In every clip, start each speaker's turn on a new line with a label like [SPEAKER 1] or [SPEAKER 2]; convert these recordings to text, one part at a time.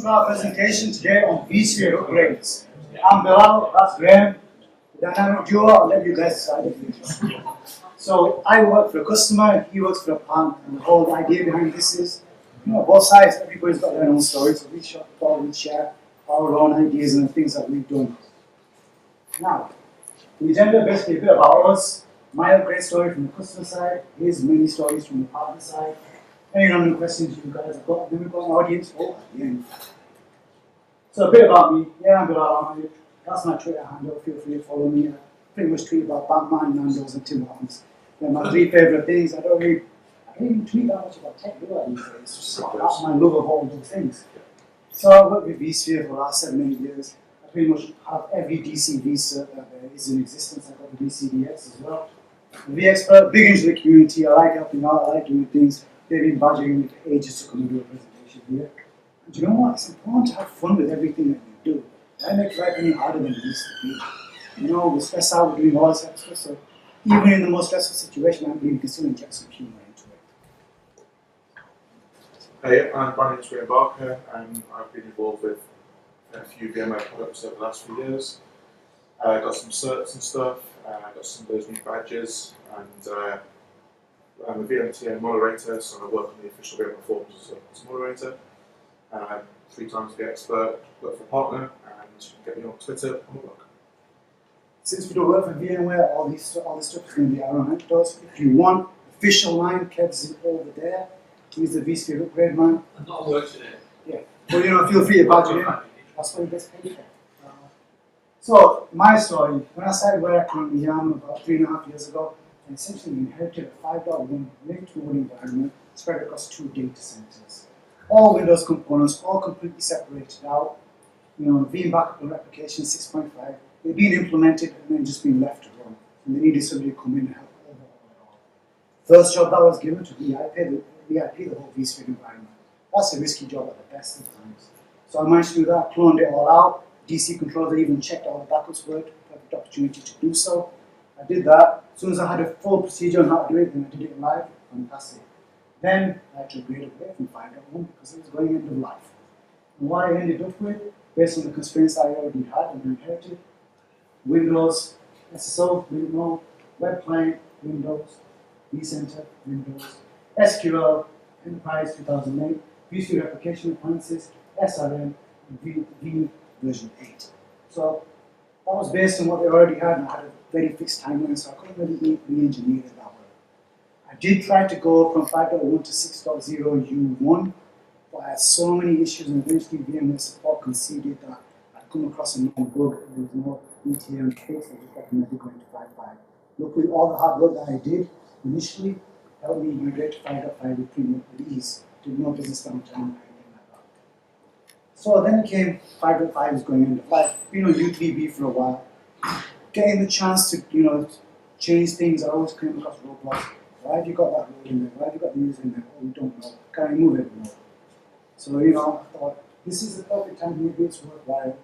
[SPEAKER 1] to our presentation today on vSphere upgrades. I'm Bilal, that's Graham. Dynamic duo, I'll let you guys decide it. So I work for a customer, he works for a partner, and the whole idea behind this is, both sides, everybody's got their own story, so we share our own ideas and the things that we've done. Now, the agenda basically a bit about us, my upgrade story from the customer side, his many stories from the partner side. Any random questions you guys have got, then we've got an audience poll at the end. So a bit about me. Yeah, I'm Bilal Ahmed. That's my Twitter handle. Feel free to follow me. I pretty much tweet about Batman, Nando's, and Tim Hortons. They're my three favourite things. I don't even tweet that much about tech, do I? It's just that's my love of all those things. So I've worked with vSphere for the last 7 8 years. I pretty much have every DC cert that there is in existence. I've got the VCDX as well. I'm the expert, big into the community. I like helping out. I like doing things. They've been badgering me for ages to come and do a presentation here. And do you know what? It's important to have fun with everything that you do. That makes life any harder than it used to be. We stress out, we're doing all this extra, so even in the most stressful situation, I believe you can still inject some humor into it.
[SPEAKER 2] Hey, I'm Bilal Ahmed Graham Barker, and I've been involved with a few VMware products over the last few years. Got some certs and stuff, got some of those new badges, and I'm a VMTM moderator, so I work on the official VMware forums as a moderator. 3 times the expert, work for a partner, and get me on Twitter on the blog.
[SPEAKER 1] Since we don't work for VMware, all this stuff is going to be our own anecdotes. If you want official line, Kev's is over there. He's the vSphere upgrade man.
[SPEAKER 3] I'm not work today.
[SPEAKER 1] Yeah, but feel free to badge him. That's what he gets paid for. So, my story, when I started where I currently am about 3.5 years ago, I essentially inherited a 5.1 Linux mode environment spread across 2 data centers. All Windows components, all completely separated out. VM backup and replication 6.5, they've been implemented and then just been left to run. And they needed somebody to come in and help overhaul it all. First job that was given to VIP the whole vSphere environment. That's a risky job at the best of times. So I managed to do that, cloned it all out. DC controller even checked all the backups worked, perfect opportunity to do so. I did that. As soon as I had a full procedure on how to do it, then I did it live, fantastic. Then I had to upgrade away from 5.1 because it was going end of life. And what I ended up with, based on the constraints I already had and inherited, Windows, SSO, Windows, Web Client, Windows, vCenter, Windows, SQL, Enterprise 2008, vSphere application appliances, SRM, and V version 8. So that was based on what they already had, and I had a very fixed timeline, so I couldn't really re-engineer it that way. I did try to go from 5.1 to 6.0 U1, but I had so many issues, and eventually VMware support conceded that I'd come across a known bug, and there was no ETA and fix, I just recommended going to 5.5. Luckily, all the hard work that I did initially helped me migrate to 5.5 with pretty much ease. Did no business downtime or anything like that. So then it came 5.5 is going into life. U3B for a while. Getting the chance to, change things, I always came across roadblocks. Why have you got that role in there? Why have you got the user in there? Oh, we don't know. Can I move it? No. So, I thought, this is the perfect time, maybe it's worthwhile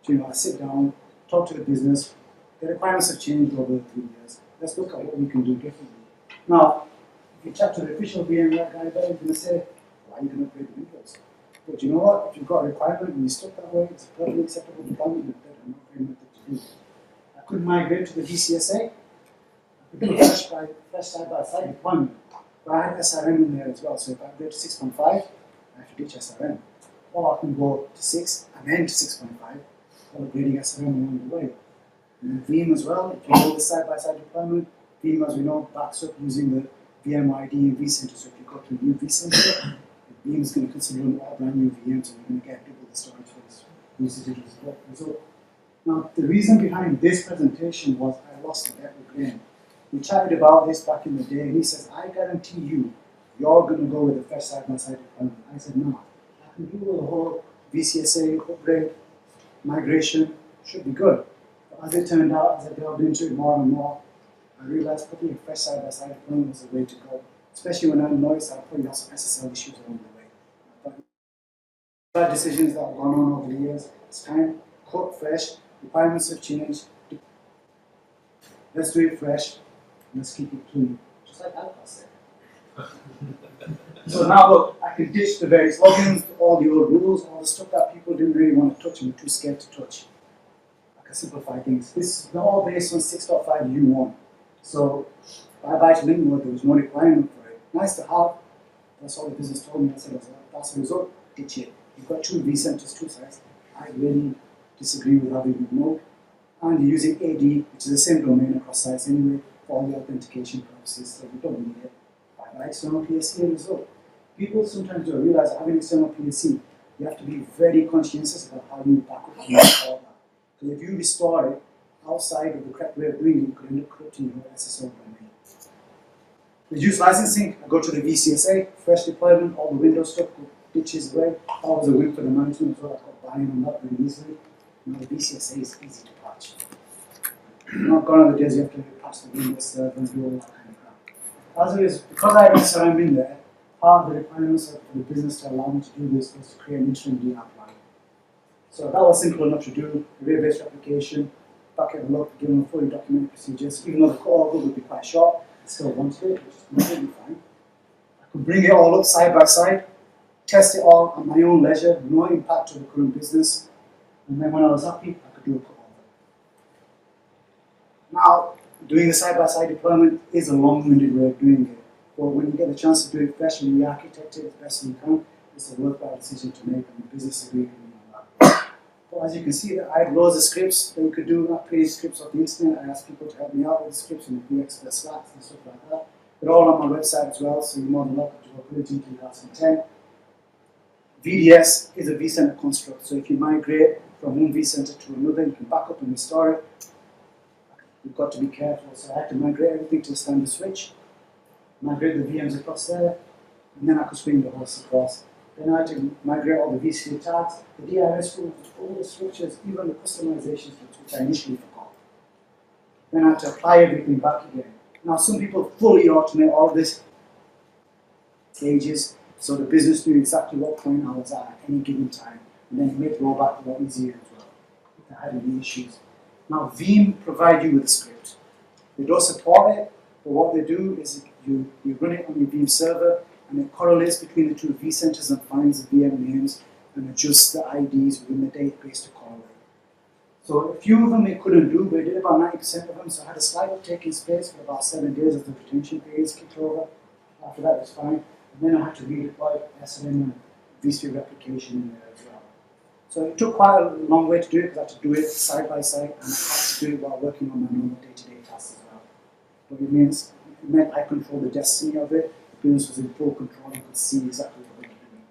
[SPEAKER 1] to, I sit down, talk to the business. The requirements have changed over the 3 years. Let's look at what we can do differently. Now, if you chat to the official VMware guy, they're going to say, why are you going to upgrade Windows? But you know what? If you've got a requirement and you stuck that way, it's a perfectly acceptable deployment method and upgrade method to do. I could migrate to the VCSA. I could do a fresh side-by-side deployment. But I had SRM in there as well, so if I go to 6.5, I have to ditch SRM. Or I can go to 6 and then to 6.5, while upgrading SRM along the way. And then Veeam as well, if you go the side-by-side deployment, Veeam, as we know, backs up using the VMID and vCenter. So if you go to a new vCenter, Veeam is going to consider an all brand new VM, so we're going to get double the storage for this usage as well. Now, the reason behind this presentation was I lost a bet with Graham. We chatted about this back in the day, and he says, I guarantee you're going to go with a fresh side-by-side deployment. I said, no, I can do the whole VCSA upgrade, migration, should be good. But as it turned out, as I delved into it more and more, I realized putting a fresh side-by-side deployment was the way to go, especially when I noticed I probably had some SSL issues along the way. But bad decisions that have gone on over the years, it's time, cut fresh, requirements have changed. Let's do it fresh, let's keep it clean. Just like Alpha said. So now look, I can ditch the various logins, all the old rules, all the stuff that people didn't really want to touch and were too scared to touch. I can simplify things. This is all based on 6.5 U1. So bye-bye to link mode, there was no requirement for it. Nice to have. That's all the business told me. I said, that's the result. Ditch it. You've got 2 vCenters, 2 sites. I really disagree with having remote. And you're using AD, which is the same domain across sites anyway, for all the authentication purposes, so you don't need it. Bye-bye external PSC result. People sometimes don't realize that having external PSC, you have to be very conscientious about how you back up and restore that. Because if you restore it outside of the correct way of doing it, you could end up corrupting your SSO domain. Reduce licensing, I go to the VCSA, fresh deployment, all the Windows stuff ditches away. That was a win for the management as well. I got buy-in on that very easily. Now the VCSA is easy to patch. Not gone are the days you have to patch the Windows server and do all that kind of crap. As it is, because I have SRM in there, part of the requirements for the business to allow me to do this was to create an interim DNAP line. So that was simple enough to do, array-based replication, bucket and look, given fully documented procedures, even though the call would be quite short, I still wanted it, which is completely fine. I could bring it all up side by side, test it all at my own leisure, no impact to the current business, and then when I was happy, I could do a cut over. Now, doing the side-by-side deployment is a long-winded way of doing it, but when you get the chance to do it fresh and re-architect it as best you can, it's a worthwhile decision to make, and the business agrees with me on that. But as you can see, I had loads of scripts that you could do, not create scripts off the internet. I asked people to help me out with the scripts and the VXPlus Slacks and stuff like that. They're all on my website as well, so you're more than welcome to upload in 2010. VDS is a vCenter construct, so if you migrate from one vCenter to another, you can back up and restore it. You've got to be careful, so I had to migrate everything to a standard switch, migrate the VMs across there, and then I could swing the hosts across. Then I had to migrate all the vSphere tags, the DIS rules, all the switches, even the customization scripts, which I initially forgot. Then I had to apply everything back again. Now, some people fully automate all this stages, so the business knew exactly what point I was at any given time, and then it made rollback a lot easier as well, if I had any issues. Now, Veeam provide you with a script. They don't support it, but what they do is you run it on your Veeam server, and it correlates between the two vCenters and finds the VM names and adjusts the IDs within the database to correlate. So a few of them it couldn't do, but it did about 90% of them, so I had a slight uptake in space for about 7 days as the retention periods kicked over. After that, it was fine. And then I had to redeploy SLM and vSphere replication in there as well. So it took quite a long way to do it because I had to do it side by side, and I had to do it while working on my normal day-to-day tasks as well. But it meant I controlled the destiny of it. The business was in full control and could see exactly what they were doing.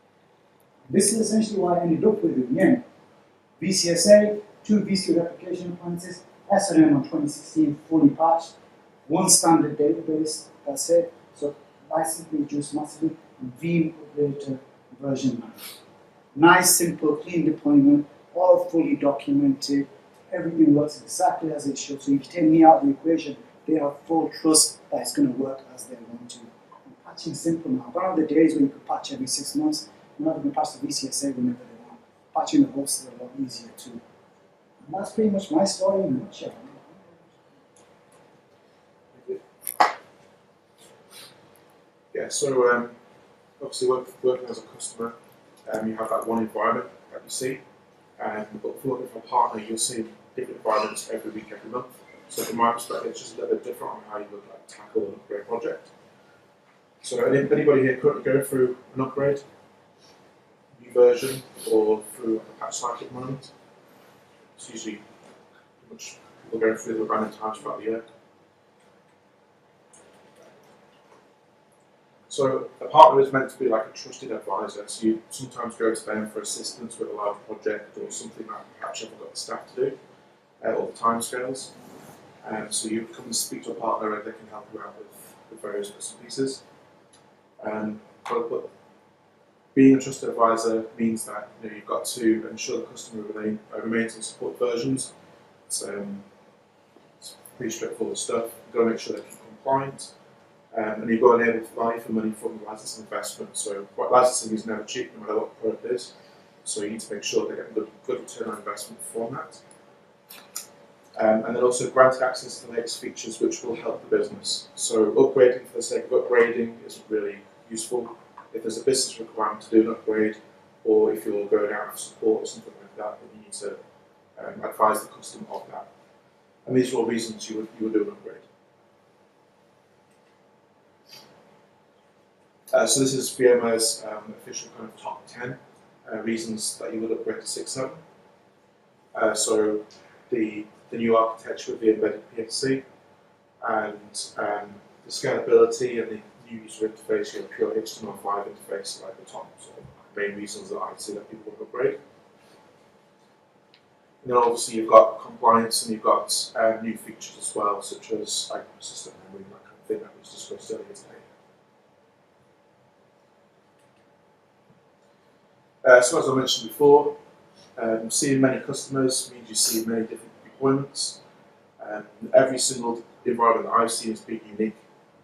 [SPEAKER 1] This is essentially what I ended up with in the end. VCSA, 2 vSphere replication appliances, SLM on 2016 fully patched, 1 standard database, that's it. So license reduced massively, and Veeam upgraded to version 9. Nice, simple, clean deployment, all fully documented. Everything works exactly as it should. So if you take me out of the equation, they have full trust that it's going to work as they want to. And patching simple now. Gone are the days when you could patch every 6 months. Now they can patch the VCSA whenever they want. Patching the hosts is a lot easier too. And that's pretty much my story in a nutshell.
[SPEAKER 2] Yeah, so obviously working as a customer, you have that one environment that you see, but for working for a partner, you'll see different environments every week, every month. So from my perspective, it's just a little bit different on how you would tackle an upgrade project. So anybody here currently going through an upgrade, new version, or through a patch cycle at the moment? It's usually pretty much people going through the random times throughout the year. So a partner is meant to be like a trusted advisor, so you sometimes go to them for assistance with a large project or something that perhaps you haven't got the staff to do, or the timescales. So you come and speak to a partner and they can help you out with various bits and pieces. But being a trusted advisor means that you've got to ensure the customer remains on support versions. It's pretty straightforward stuff. You've got to make sure they keep compliant. And you've got to enable value for money from the licensing investment. So licensing is never cheap, no matter what the product is. So you need to make sure they get good return on investment from that. And then also granted access to the latest features which will help the business. So upgrading for the sake of upgrading isn't really useful. if there's a business requirement to do an upgrade, or if you're going out of support or something like that, then you need to advise the customer of that. And these are all reasons you would do an upgrade. So this is VMware's official kind of top 10 reasons that you would upgrade to 6.7. So the new architecture of the embedded PLC, and the scalability and the new user interface, your pure HTML5 interface, like the top sort of main reasons that I see that people would upgrade. And then obviously you've got compliance and you've got new features as well, such as like persistent memory, that kind of thing that was discussed earlier today. So as I mentioned before, seeing many customers means you see many different deployments. Every single environment that I've seen has been unique.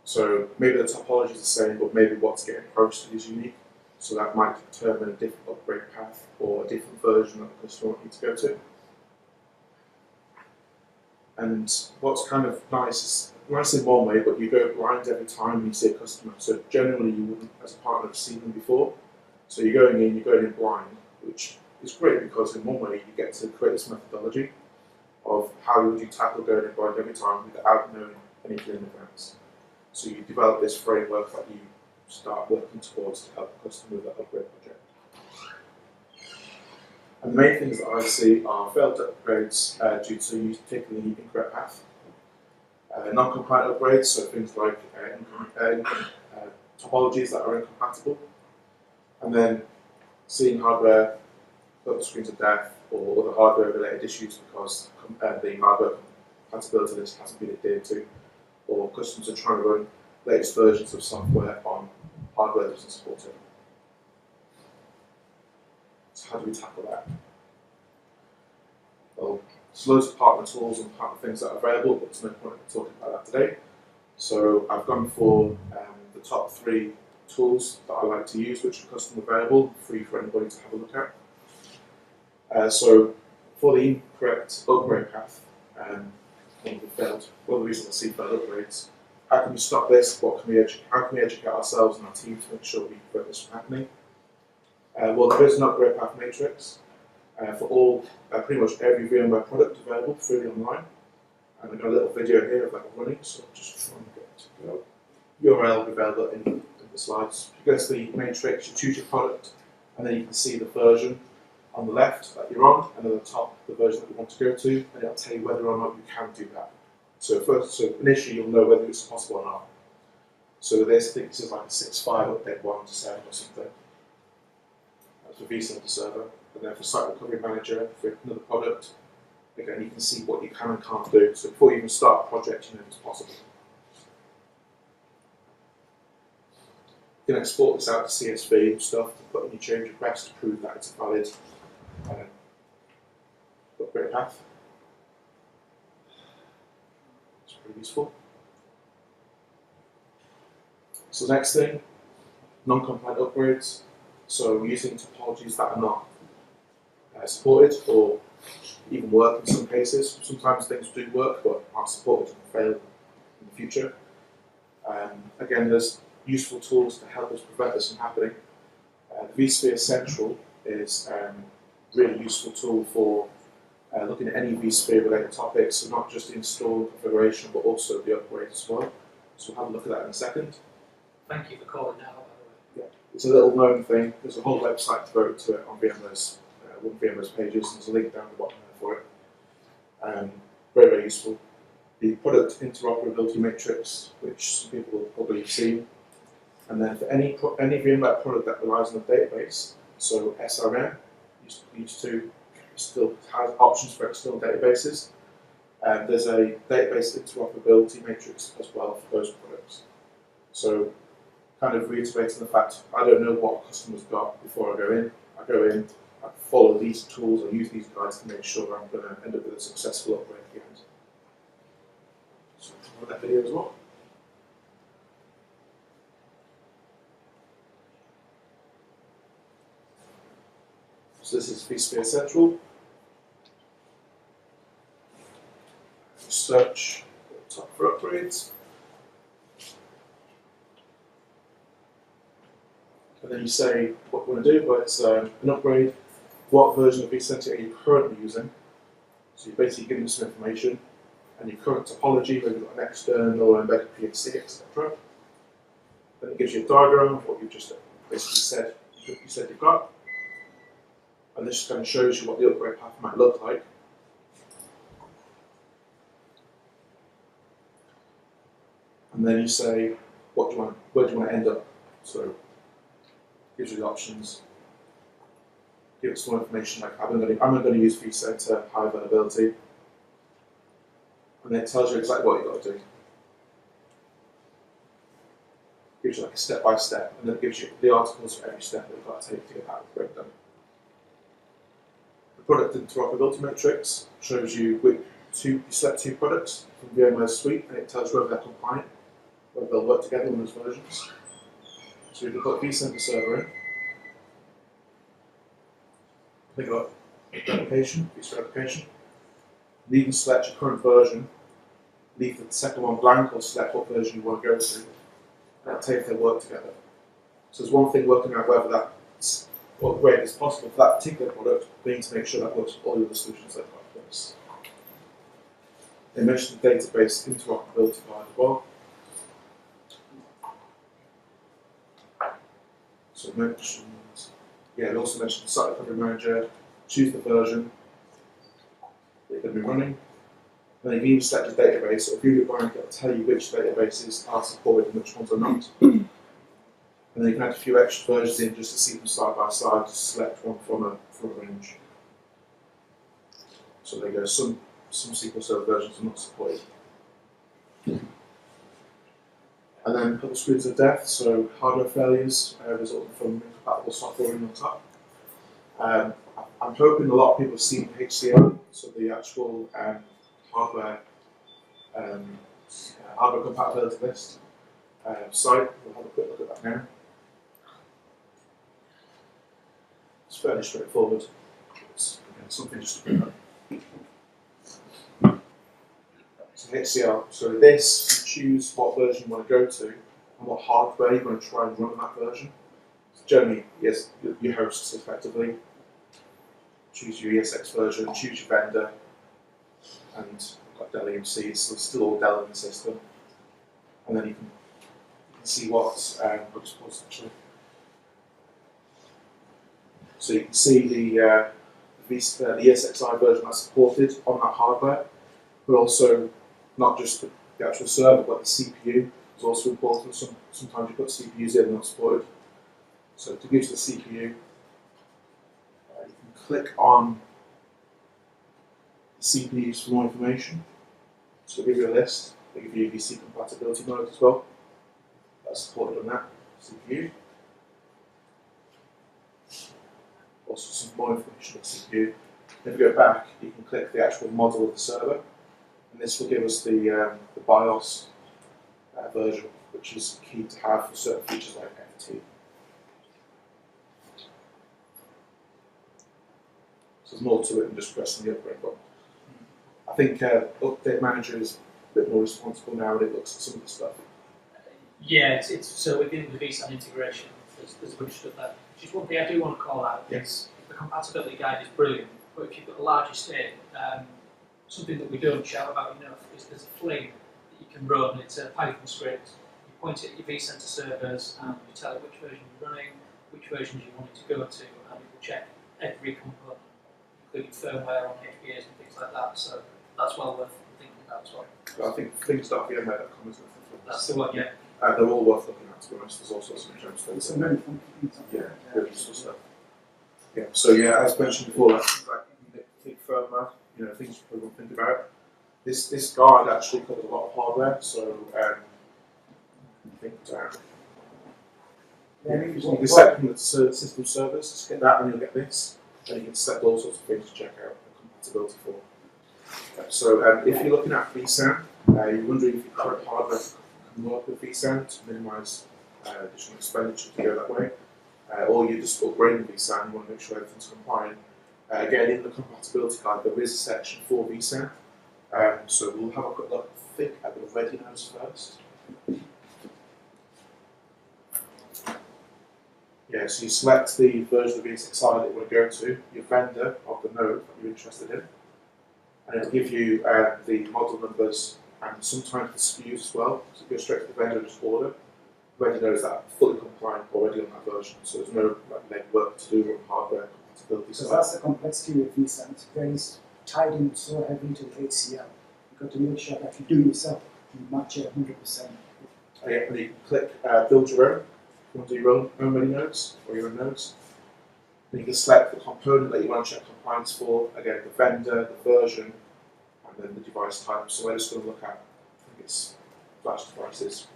[SPEAKER 2] So maybe the topology is the same, but maybe what's getting posted is unique. So that might determine a different upgrade path or a different version that the customer needs to go to. And what's kind of nice is, nice in one way, but you go blind every time you see a customer. So generally you wouldn't, as a partner, have seen them before. So you're going in blind, which is great because in one way you get to create this methodology of how would you tackle going in blind every time without knowing anything in advance. So you develop this framework that you start working towards to help the customer with that upgrade project. And the main things that I see are failed upgrades due to you taking the incorrect path, non-compliant upgrades, so things like topologies that are incompatible, and then seeing hardware put screens of death or other hardware-related issues because the hardware compatibility list hasn't been adhered to, or customers are trying to run latest versions of software on hardware that doesn't support it. So how do we tackle that? Well, there's loads of partner tools and partner things that are available, but there's no point in talking about that today. So I've gone for the top 3 tools that I like to use, which are custom available, free for anybody to have a look at. So for the incorrect upgrade path, one of the reasons I see failed upgrades, how can we stop this? How can we educate ourselves and our team to make sure we prevent this from happening? Well, there is an upgrade path matrix for all, pretty much every VMware product available freely online. And we've got a little video here of that running, so I'm just trying to get to go. URL will be available in the slides. You go to the matrix, you choose your product, and then you can see the version on the left that you're on, and at the top, the version that you want to go to, and it'll tell you whether or not you can do that. So initially you'll know whether it's possible or not. So with this, I think this is like a 6.5 update 1 to 7 or something. That's for vSphere to server. And then for Site Recovery Manager, for another product, again, you can see what you can and can't do. So before you even start a project, you know it's possible. You can export this out to CSV and stuff to put in your change request to prove that it's a valid upgrade path. It's pretty useful. So next thing, non-compliant upgrades. So using topologies that are not supported or even work in some cases. Sometimes things do work but aren't supported and fail in the future. Again, there's useful tools to help us prevent this from happening. The vSphere Central is a really useful tool for looking at any vSphere related topics, so not just the install configuration but also the upgrade as well. So we'll have a look at that in a second.
[SPEAKER 3] Thank you for calling now, by the way.
[SPEAKER 2] Yeah, it's a little known thing. There's a whole website devoted to it on VMware's one of VMware's pages. There's a link down the bottom there for it. Very, very useful. The product interoperability matrix, which some people will probably have seen. And then for any VMware product that relies on a database, so SRM used to still has options for external databases. There's a database interoperability matrix as well for those products. So kind of reiterating the fact, I don't know what a customer's got before I go in. I go in, I follow these tools, I use these guides to make sure I'm going to end up with a successful upgrade at the end. So I'll that video as well. So this is vSphere Central. Search at the top for upgrades. And then you say what you want to do, but it's an upgrade. What version of vCenter are you currently using? So you're basically giving them some information and your current topology, whether you've got an external or embedded PXC, etc. Then it gives you a diagram of what you've just basically said you've got. And this kind of shows you what the upgrade path might look like. And then you say, where do you want to end up? So it gives you the options. Give it some more information like I'm going to use vCenter high availability. And then it tells you exactly what you've got to do. Gives you like a step by step, and then it gives you the articles for every step that you've got to take to get that upgrade done. The product interoperability matrix shows you you select 2 products from VMware's suite, and it tells you whether they're compliant, whether they'll work together on those versions. So you can put vCenter server in. Think about replication, vSphere replication. And you can select your current version, leave the second one blank, or select what version you want to go to. And tell you if they work together. So there's one thing working out whether that upgrade is possible for that particular product, we need to make sure that works for all the other solutions they've got in place. They mentioned the database interoperability guide as well. So we also mentioned the site recovery manager, choose the version that you're going to be running. And then you can even select a database, so if you're going to tell you which databases are supported and which ones are not. And then you can add a few extra versions in just to see them side by side to select one from a range. So there you go, some SQL Server versions are not supported. And then a couple of screens of death, so hardware failures resulting from incompatible software running on top. I'm hoping a lot of people have seen HCL, so the actual hardware compatibility list site. We'll have a quick look at that now. It's fairly straightforward. It's something just to bring up. So HCL. So with this, you choose what version you want to go to and what hardware you want to try and run on that version. So generally, yes, your hosts effectively. Choose your ESX version, choose your vendor, and got Dell EMC, so it's still all Dell in the system. And then you can see what's actually. So you can see the ESXi version that's supported on that hardware, but also not just the actual server, but the CPU is also important. Sometimes you put CPUs in not supported. So to give you the CPU, you can click on the CPUs for more information. So they'll give you a list. They give you VC compatibility mode as well. That's supported on that CPU. Also some more information on the CPU. If you go back, you can click the actual model of the server, and this will give us the BIOS version, which is key to have for certain features like FT. So there's more to it than just pressing the upgrade button. I think Update Manager is a bit more responsible now, and it looks at some of the stuff.
[SPEAKER 3] Yeah, it's so within the vSAN integration, there's a bunch of stuff there. Just one thing I do want to call out is the compatibility guide is brilliant, but if you've got a large estate, something that we don't shout about enough is there's a fling that you can run. It's a Python script. You point it at your vCenter servers and you tell it which version you're running, which versions you want it to go to, and it will check every component, including firmware on HBAs and things like that. So that's well worth thinking about as well.
[SPEAKER 2] But I think things.vmware.com is
[SPEAKER 3] That's the one, yeah.
[SPEAKER 2] they're all worth looking at, to be honest. There's all sorts of interesting
[SPEAKER 1] It's a very funky things.
[SPEAKER 2] Yeah, really useful stuff. Yeah, so yeah, as mentioned before, like think firmware, things people won't think about. This guide actually covers a lot of hardware, so think down. You can set from the system servers, just get that and you'll get this. And you can set all sorts of things to check out the compatibility for. So if you're looking at vSAN, you're wondering if your current hardware can work with vSAN to minimise additional expenditure to go that way. Or you're just upgrading vSAN, you want to make sure everything's compliant. Again, in the compatibility guide, there is a section for vSAN. So we'll have a quick look, I think, at the readiness first. Yeah, so you select the version of the ESXi that you want to go to, your vendor of the node that you're interested in, and it'll give you the model numbers and sometimes the SKUs as well. So you go straight to the vendor and just order. The vendor knows that fully compliant already on that version, so there's no legwork to do on hardware compatibility.
[SPEAKER 1] So that's the complexity with vSphere. It's very tied in so heavily to the HCL. You've got to make sure that you do it yourself, you match it 100%.
[SPEAKER 2] Yeah, and you can click build your own. You want to do your own many nodes or your own nodes. Then you can select the component that you want to check compliance for. Again, the vendor, the version, and then the device type. So we're just going to look at, I think it's flash devices.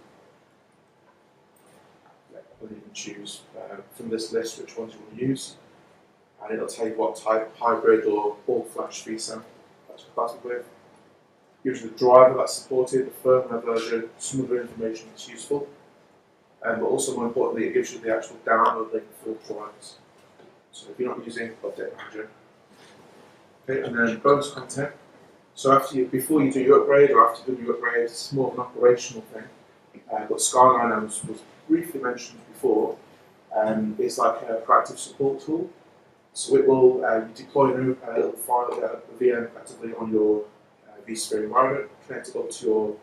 [SPEAKER 2] Yeah, and you can choose from this list which ones you want to use. And it'll tell you what type, hybrid or all flash vSAN that's compatible with. Gives you the driver that's supported, the firmware version, some other information that's useful. But also more importantly, it gives you the actual download link for the drivers. So if you're not using Update Manager. Okay, and then bonus content. So before you do your upgrade or after you do your upgrade, it's more of an operational thing. But Skyline, as was briefly mentioned before, is like a proactive support tool. So it will you deploy a little file, a VM effectively on your vSphere environment, connect it up to your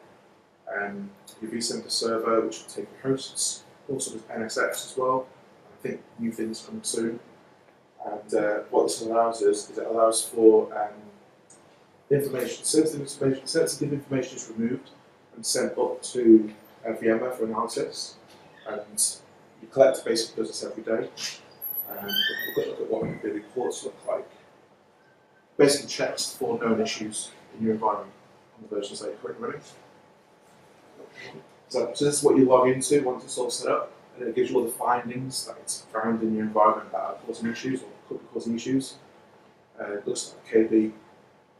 [SPEAKER 2] vCenter server, which will take your hosts. Also does NSX as well. I think new things coming soon. And what this allows us is it allows for sensitive information is removed and sent up to VMware for analysis. And you collect basically does this every day. And we'll look at what the reports look like. Basically checks for known issues in your environment on the versions that you're currently running. So this is what you log into once it's all set up, and it gives you all the findings that it's found in your environment that are causing issues or could be causing issues. It looks like KB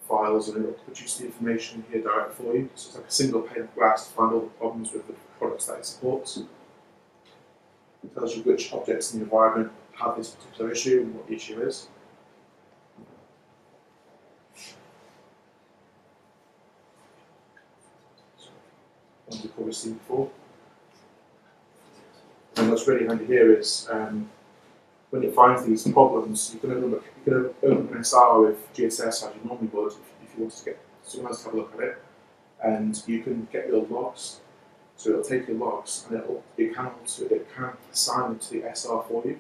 [SPEAKER 2] files, and it will produce the information here direct for you. So it's like a single pane of glass to find all the problems with the products that it supports. It tells you which objects in the environment have this particular issue and what the issue is. Ones you've probably seen before. And what's really handy here is when it finds these problems, you can open an SR with GSS as you normally would if you wanted to get someone else to have a look at it, and you can get your logs. So it'll take your logs and it can assign them to the SR for you,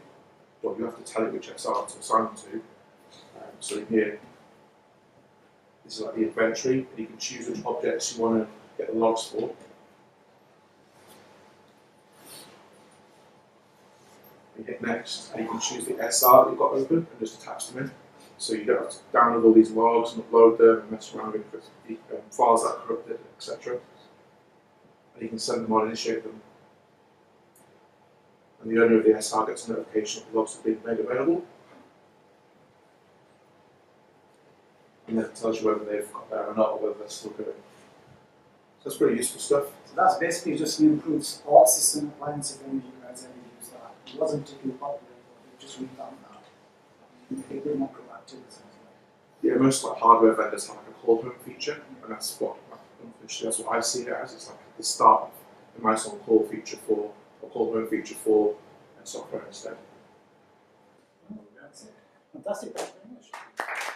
[SPEAKER 2] but you have to tell it which SR to assign them to. So in here, this is like the inventory, and you can choose which objects you want to get the logs for. You hit next, and you can choose the SR that you've got open and just attach them in. So you don't have to download all these logs and upload them and mess around with files that are corrupted, etc. And you can send them on and initiate them. And the owner of the SR gets a notification that the logs have been made available. And then it tells you whether they've got there or not, or whether they're still going. So that's pretty useful stuff.
[SPEAKER 1] So that's basically just an improved support system appliance when you guys ever use that. It wasn't particularly popular, but we just revamped that. It did more proactive as well.
[SPEAKER 2] Yeah, most like hardware vendors have like a call home feature, and that's what I see it as. It's like the start of a nice on call feature for a call home feature for software instead.
[SPEAKER 1] Oh, that's it. Fantastic. Thank you very much.